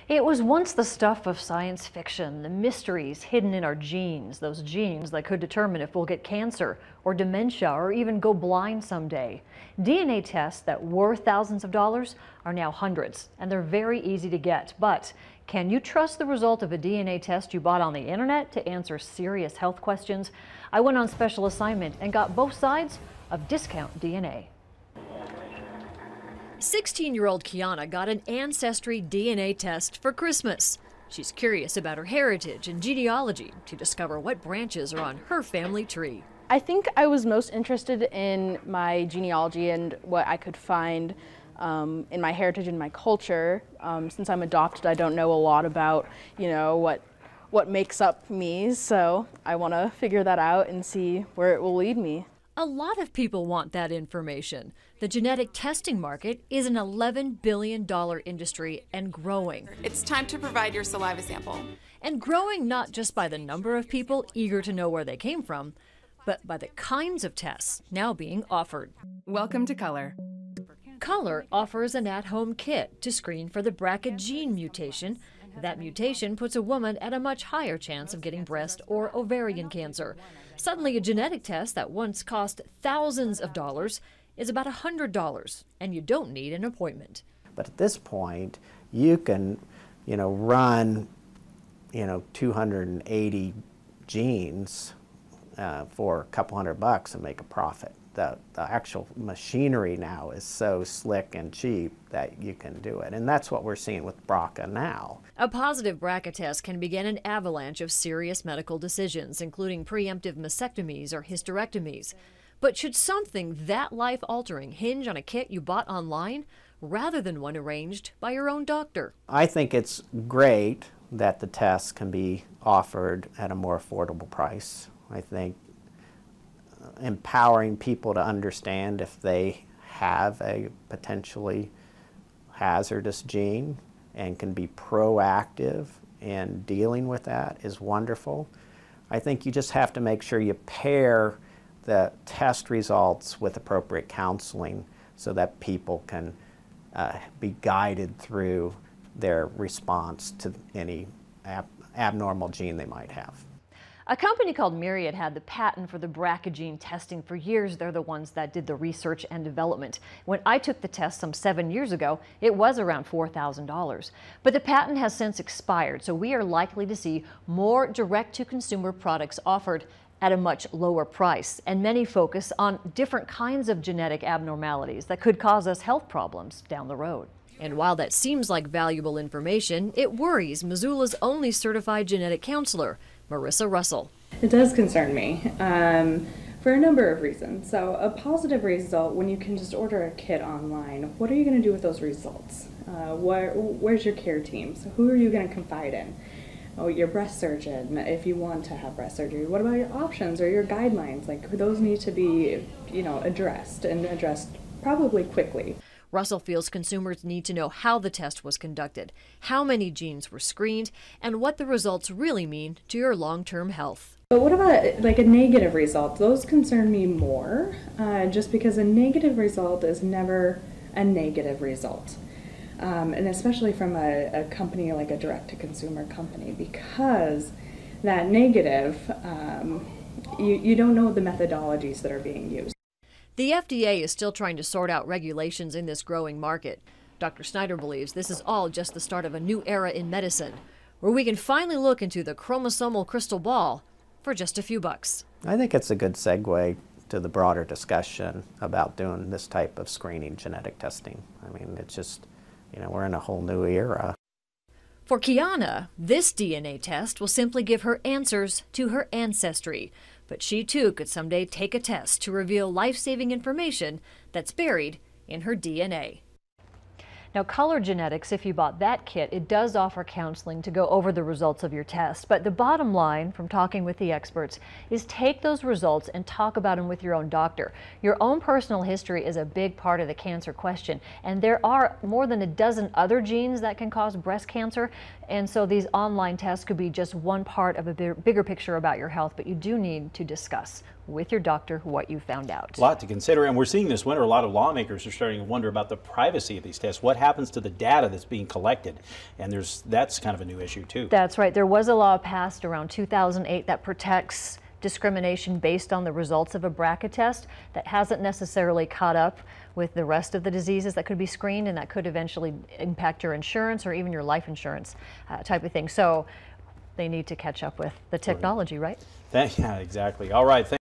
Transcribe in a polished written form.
It was once the stuff of science fiction, the mysteries hidden in our genes, those genes that could determine if we'll get cancer or dementia or even go blind someday. DNA tests that were thousands of dollars are now hundreds, and they're very easy to get. But can you trust the result of a DNA test you bought on the internet to answer serious health questions? I went on special assignment and got both sides of discount DNA. 16-year-old Kiana got an Ancestry DNA test for Christmas. She's curious about her heritage and genealogy to discover what branches are on her family tree. I think I was most interested in my genealogy and what I could find in my heritage and my culture. Since I'm adopted, I don't know a lot about, what makes up me, so I want to figure that out and see where it will lead me. A lot of people want that information. The genetic testing market is an $11 billion industry and growing. It's time to provide your saliva sample. And growing not just by the number of people eager to know where they came from, but by the kinds of tests now being offered. Welcome to Color. Color offers an at-home kit to screen for the BRCA gene mutation. That mutation puts a woman at a much higher chance of getting breast or ovarian cancer. Suddenly, a genetic test that once cost thousands of dollars is about $100, and you don't need an appointment. But at this point, you can, run, 280 genes for a couple $100 and make a profit. The actual machinery now is so slick and cheap that you can do it. And that's what we're seeing with BRCA now. A positive BRCA test can begin an avalanche of serious medical decisions, including preemptive mastectomies or hysterectomies. But should something that life-altering hinge on a kit you bought online rather than one arranged by your own doctor? I think it's great that the tests can be offered at a more affordable price. I think empowering people to understand if they have a potentially hazardous gene and can be proactive in dealing with that is wonderful. I think you just have to make sure you pair the test results with appropriate counseling so that people can be guided through their response to any abnormal gene they might have. A company called Myriad had the patent for the BRCA gene testing for years. They're the ones that did the research and development. When I took the test some 7 years ago, it was around $4,000. But the patent has since expired, so we are likely to see more direct-to-consumer products offered at a much lower price. And many focus on different kinds of genetic abnormalities that could cause us health problems down the road. And while that seems like valuable information, it worries Missoula's only certified genetic counselor, Marissa Russell. It does concern me for a number of reasons. So a positive result, when you can just order a kit online, what are you going to do with those results? Where's your care team? So who are you going to confide in? Oh, your breast surgeon, if you want to have breast surgery. What about your options or your guidelines? Like, those need to be, addressed probably quickly. Russell feels consumers need to know how the test was conducted, how many genes were screened, and what the results really mean to your long-term health. But what about like a negative result? Those concern me more, just because a negative result is never a negative result. And especially from a company like a direct-to-consumer company, because that negative, you don't know the methodologies that are being used. The FDA is still trying to sort out regulations in this growing market. Dr. Snyder believes this is all just the start of a new era in medicine, where we can finally look into the chromosomal crystal ball for just a few bucks. I think it's a good segue to the broader discussion about doing this type of screening genetic testing. I mean, it's just, we're in a whole new era. For Kiana, this DNA test will simply give her answers to her ancestry. But she too could someday take a test to reveal life-saving information that's buried in her DNA. Now, Color Genetics, if you bought that kit, it does offer counseling to go over the results of your test. But the bottom line from talking with the experts is take those results and talk about them with your own doctor. Your own personal history is a big part of the cancer question. And there are more than a dozen other genes that can cause breast cancer. And so these online tests could be just one part of a bigger picture about your health. But you do need to discuss with your doctor what you found out. A lot to consider, and we're seeing this winter, a lot of lawmakers are starting to wonder about the privacy of these tests. What happens to the data that's being collected? And that's kind of a new issue too. That's right. There was a law passed around 2008 that protects discrimination based on the results of a BRCA test. That hasn't necessarily caught up with the rest of the diseases that could be screened, and that could eventually impact your insurance or even your life insurance type of thing. So they need to catch up with the technology, right? Yeah, exactly. All right.